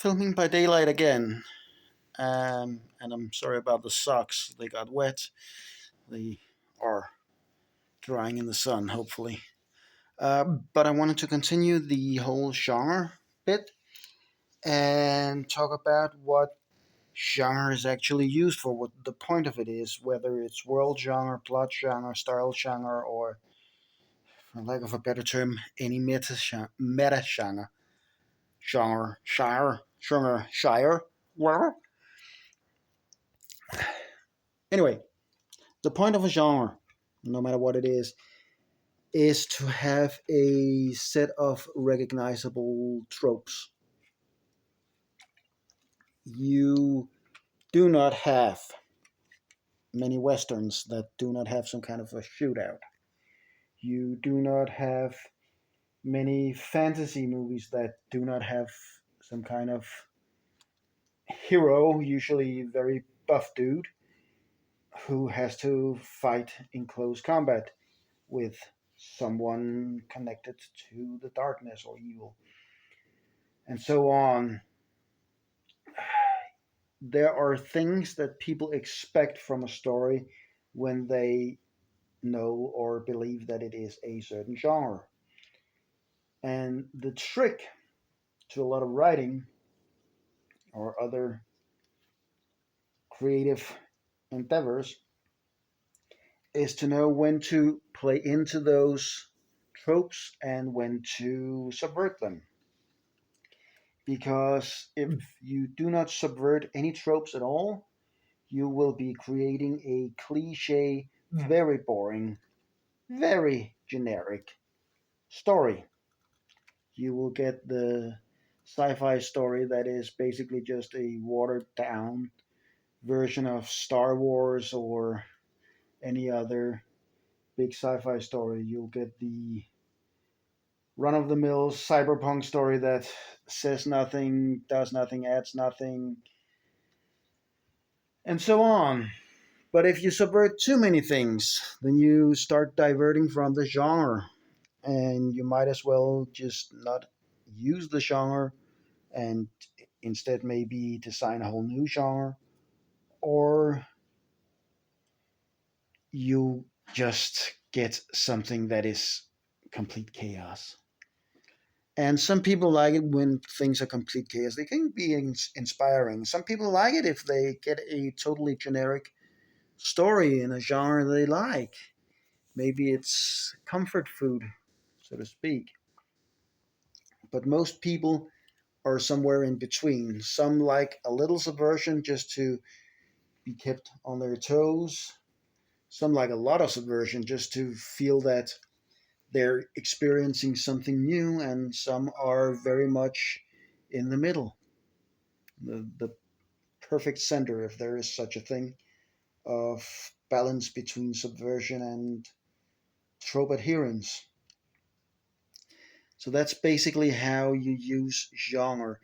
filming by daylight again. And I'm sorry about the socks. They got wet. They are drying in the sun, hopefully. But I wanted to continue the whole genre bit and talk about what genre is actually used for, what the point of it is, whether it's world genre, plot genre, style genre, or, for lack of a better term, any meta genre. Shire. Well, anyway, the point of a genre, no matter what it is to have a set of recognizable tropes. You do not have many westerns that do not have some kind of a shootout. You do not have many fantasy movies that do not have some kind of hero, usually very buff dude, who has to fight in close combat with someone connected to the darkness or evil, and so on. There are things that people expect from a story when they know or believe that it is a certain genre. And the trick to a lot of writing or other creative endeavors is to know when to play into those tropes and when to subvert them. Because if you do not subvert any tropes at all, you will be creating a cliche, very boring, very generic story. You will get the sci fi story that is basically just a watered down version of Star Wars or any other big sci fi story. You'll get the run of the mill cyberpunk story that says nothing, does nothing, adds nothing, and so on. But if you subvert too many things, then you start diverting from the genre, and you might as well just not use the genre and instead maybe design a whole new genre, or you just get something that is complete chaos. And some people like it when things are complete chaos. They can be inspiring. Some people like it if they get a totally generic story in a genre they like. Maybe it's comfort food, so to speak. But most people are somewhere in between. Some like a little subversion just to be kept on their toes. Some like a lot of subversion just to feel that they're experiencing something new, and some are very much in the middle, the perfect center, if there is such a thing, of balance between subversion and trope adherence. So that's basically how you use genre.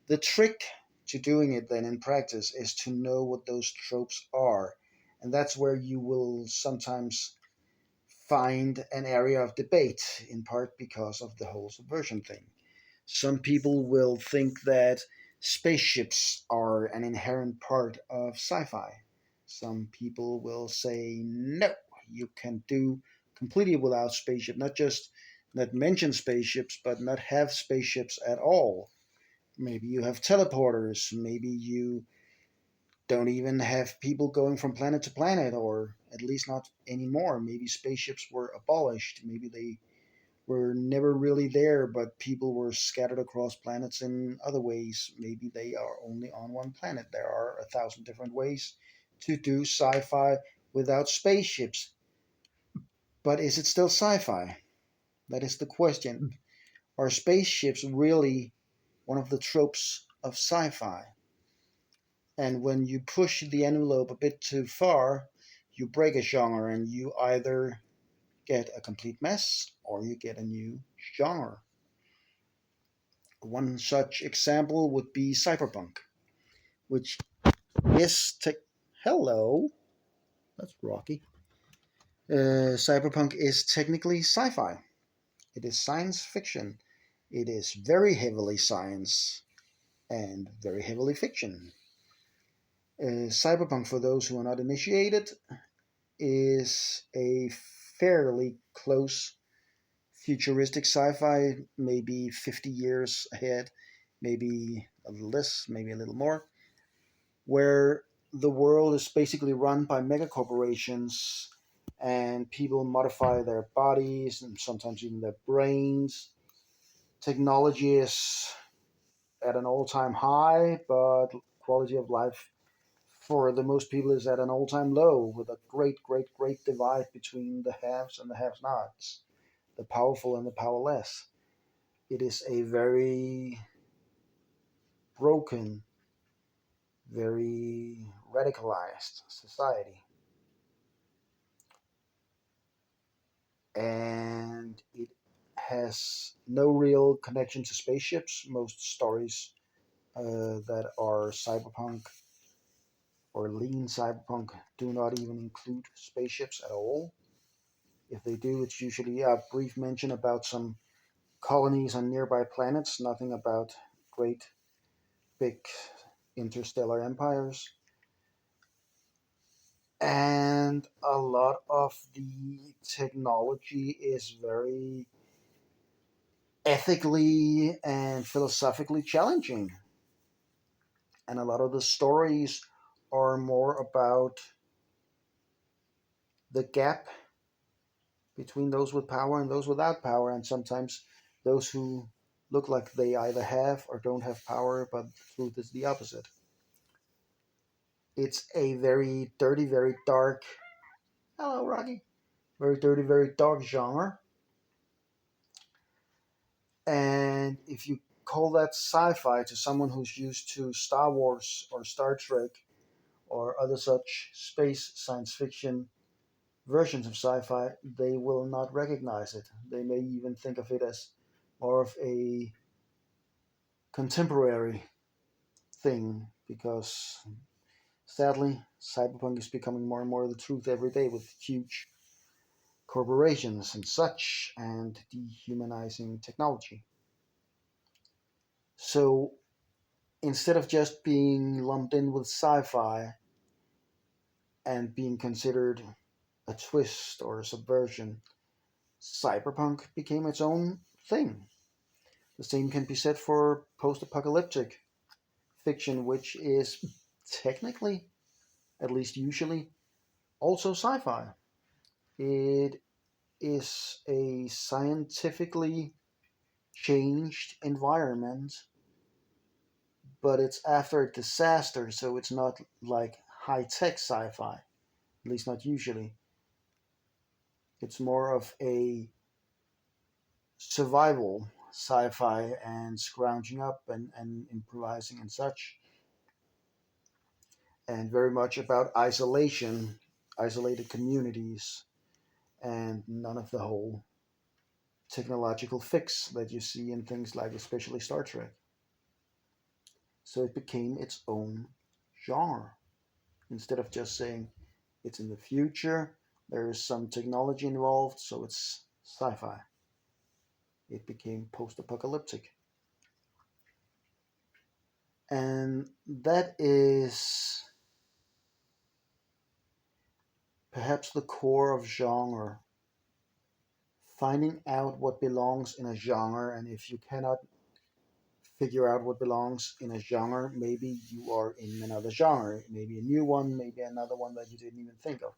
The trick to doing it then in practice is to know what those tropes are. And that's where you will sometimes find an area of debate, in part because of the whole subversion thing. Some people will think that spaceships are an inherent part of sci fi. Some people will say, no, you can do completely without spaceship, not just not mention spaceships, but not have spaceships at all. Maybe you have teleporters, maybe you don't even have people going from planet to planet, or at least not anymore. Maybe spaceships were abolished, maybe they were never really there, but people were scattered across planets in other ways. Maybe they are only on one planet. There are 1,000 different ways to do sci fi without spaceships. But is it still sci fi? That is the question. Are spaceships really one of the tropes of sci fi? And when you push the envelope a bit too far, you break a genre and you either get a complete mess or you get a new genre. One such example would be cyberpunk, which is hello, that's Rocky. Cyberpunk is technically sci-fi. It is science fiction. It is very heavily science. and very heavily fiction. Cyberpunk, for those who are not initiated, is a fairly close futuristic sci-fi, maybe 50 years ahead, maybe a little less, maybe a little more, where the world is basically run by mega corporations and people modify their bodies and sometimes even their brains. Technology is at an all-time high, but quality of life for the most people is at an all-time low, with a great divide between the haves and the have-nots, the powerful and the powerless. It is a very broken, very radicalized society. And it has no real connection to spaceships. Most stories that are cyberpunk or lean cyberpunk do not even include spaceships at all. If they do, it's usually a brief mention about some colonies on nearby planets, nothing about great big interstellar empires. And a lot of the technology is very ethically and philosophically challenging. And a lot of the stories are more about the gap between those with power and those without power, and sometimes those who look like they either have or don't have power, but the truth is the opposite. It's a very dirty, very dark, hello, Rocky, very dirty, very dark genre. And if you call that sci fi to someone who's used to Star Wars or Star Trek or other such space science fiction versions of sci fi, they will not recognize it. They may even think of it as more of a contemporary thing because sadly, cyberpunk is becoming more and more the truth every day with huge corporations and such and dehumanizing technology. So instead of just being lumped in with sci fi and being considered a twist or a subversion, cyberpunk became its own thing. The same can be said for post apocalyptic fiction, which is technically, at least usually, also sci fi. It is a scientifically changed environment, but it's after a disaster, so it's not like high tech sci fi, at least not usually. It's more of a survival sci fi and scrounging up and improvising and such, and very much about isolation, isolated communities, and none of the whole technological fix that you see in things like especially Star Trek. So it became its own genre. Instead of just saying it's in the future, there is some technology involved, so it's sci fi. It became post apocalyptic. And that is perhaps the core of genre. Finding out what belongs in a genre, and if you cannot figure out what belongs in a genre, maybe you are in another genre, maybe a new one, maybe another one that you didn't even think of.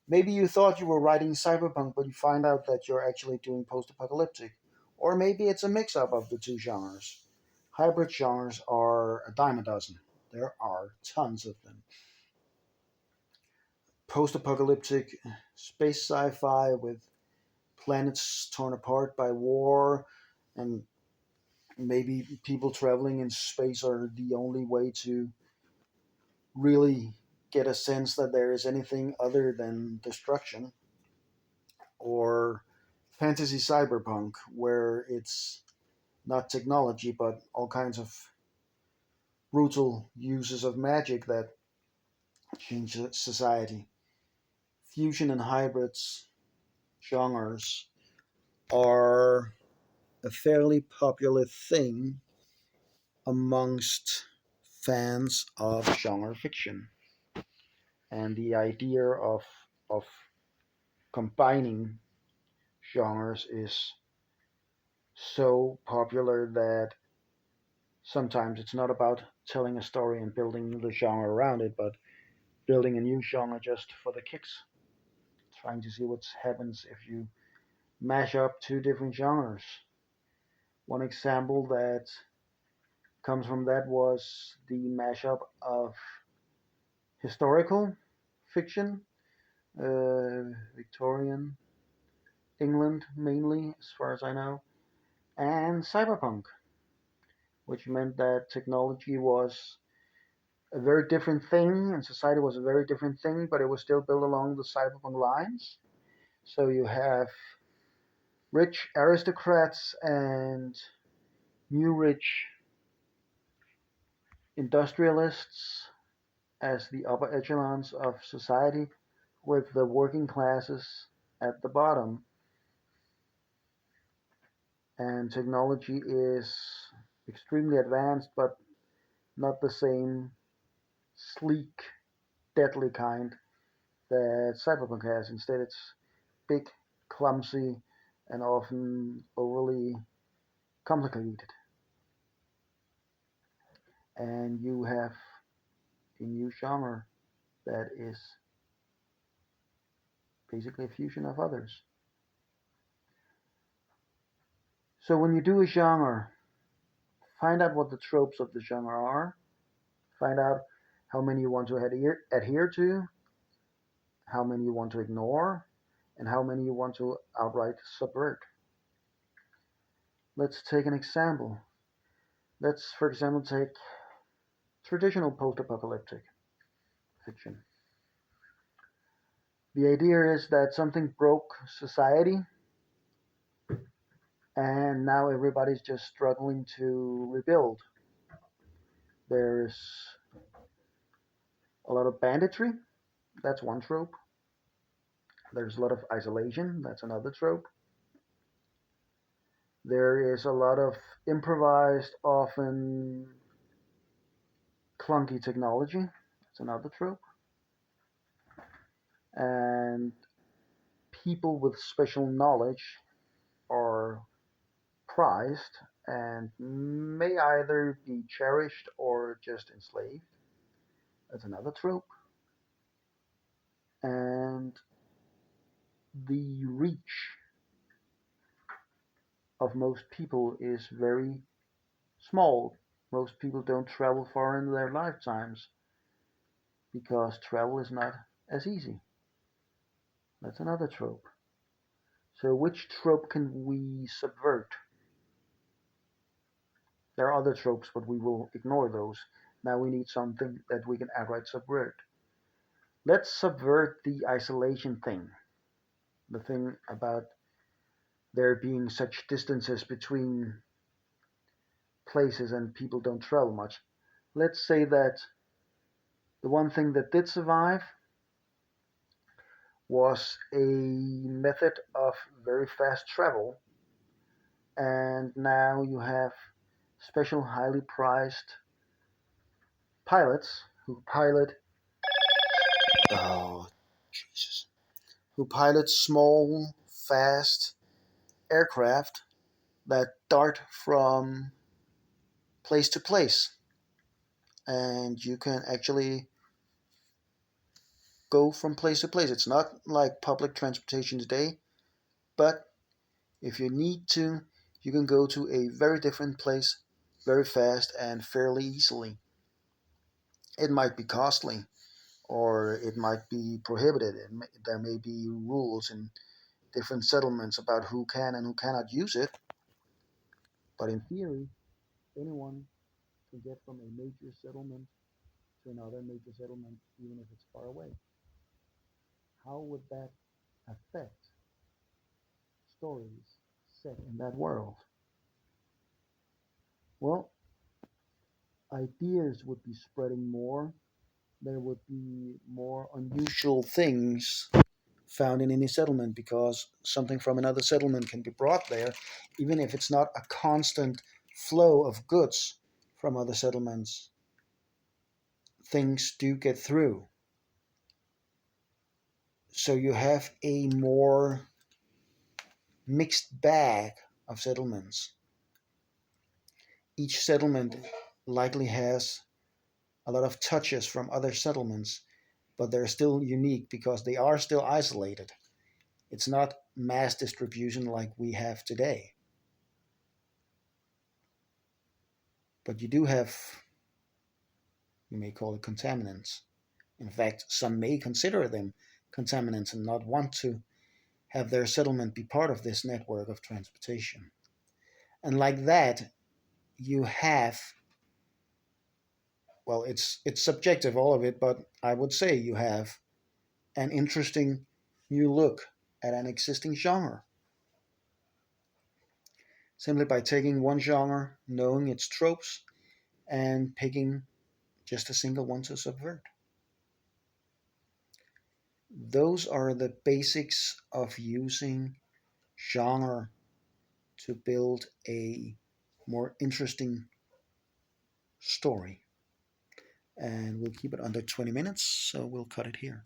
Maybe you thought you were writing cyberpunk, but you find out that you're actually doing post-apocalyptic, or maybe it's a mix-up of the two genres. Hybrid genres are a dime a dozen. There are tons of them. Post-apocalyptic space sci-fi with planets torn apart by war, and maybe people traveling in space are the only way to really get a sense that there is anything other than destruction. Or fantasy cyberpunk, where it's not technology but all kinds of brutal uses of magic that change society. Fusion and hybrids genres are a fairly popular thing amongst fans of genre fiction. And the idea of combining genres is so popular that sometimes it's not about telling a story and building the genre around it, but building a new genre just for the kicks, trying to see what happens if you mash up two different genres. One example that comes from that was the mashup of historical fiction, Victorian England mainly, as far as I know, and cyberpunk, which meant that technology was a very different thing and society was a very different thing, but it was still built along the cyberpunk lines. So you have rich aristocrats and new rich industrialists as the upper echelons of society, with the working classes at the bottom. And technology is extremely advanced, but not the same sleek, deadly kind that Cyberpunk has. Instead, it's big, clumsy, and often overly complicated. And you have a new genre that is basically a fusion of others. So when you do a genre, find out what the tropes of the genre are, find out how many you want to adhere to, how many you want to ignore, and how many you want to outright subvert. Let's take an example. Let's, for example, take traditional post apocalyptic fiction. The idea is that something broke society, and now everybody's just struggling to rebuild. There's a lot of banditry, that's one trope. There's a lot of isolation, that's another trope. There is a lot of improvised, often clunky technology, that's another trope. And people with special knowledge are prized and may either be cherished or just enslaved. That's another trope. And the reach of most people is very small. Most people don't travel far in their lifetimes because travel is not as easy. That's another trope. So, which trope can we subvert? There are other tropes, but we will ignore those. Now we need something that we can outright subvert. Let's subvert the isolation thing, the thing about there being such distances between places and people don't travel much. Let's say that the one thing that did survive was a method of very fast travel, and now you have special, highly priced pilots oh Jesus who pilot small, fast aircraft that dart from place to place, and you can actually go from place to place. It's not like public transportation today, but if you need to, you can go to a very different place very fast and fairly easily. It might be costly or it might be prohibited. There may be rules in different settlements about who can and who cannot use it, but in theory, anyone can get from a major settlement to another major settlement, even if it's far away. How would that affect stories set in that world? Well, ideas would be spreading more. There would be more unusual things found in any settlement because something from another settlement can be brought there, even if it's not a constant flow of goods from other settlements, things do get through. So you have a more mixed bag of settlements. Each settlement likely has a lot of touches from other settlements, but they're still unique because they are still isolated. It's not mass distribution like we have today. But you do have, you may call it contaminants. In fact, some may consider them contaminants and not want to have their settlement be part of this network of transportation. And like that, you have, well, it's subjective, all of it, but I would say you have an interesting new look at an existing genre. Simply by taking one genre, knowing its tropes, and picking just a single one to subvert. Those are the basics of using genre to build a more interesting story. And we'll keep it under 20 minutes, so we'll cut it here.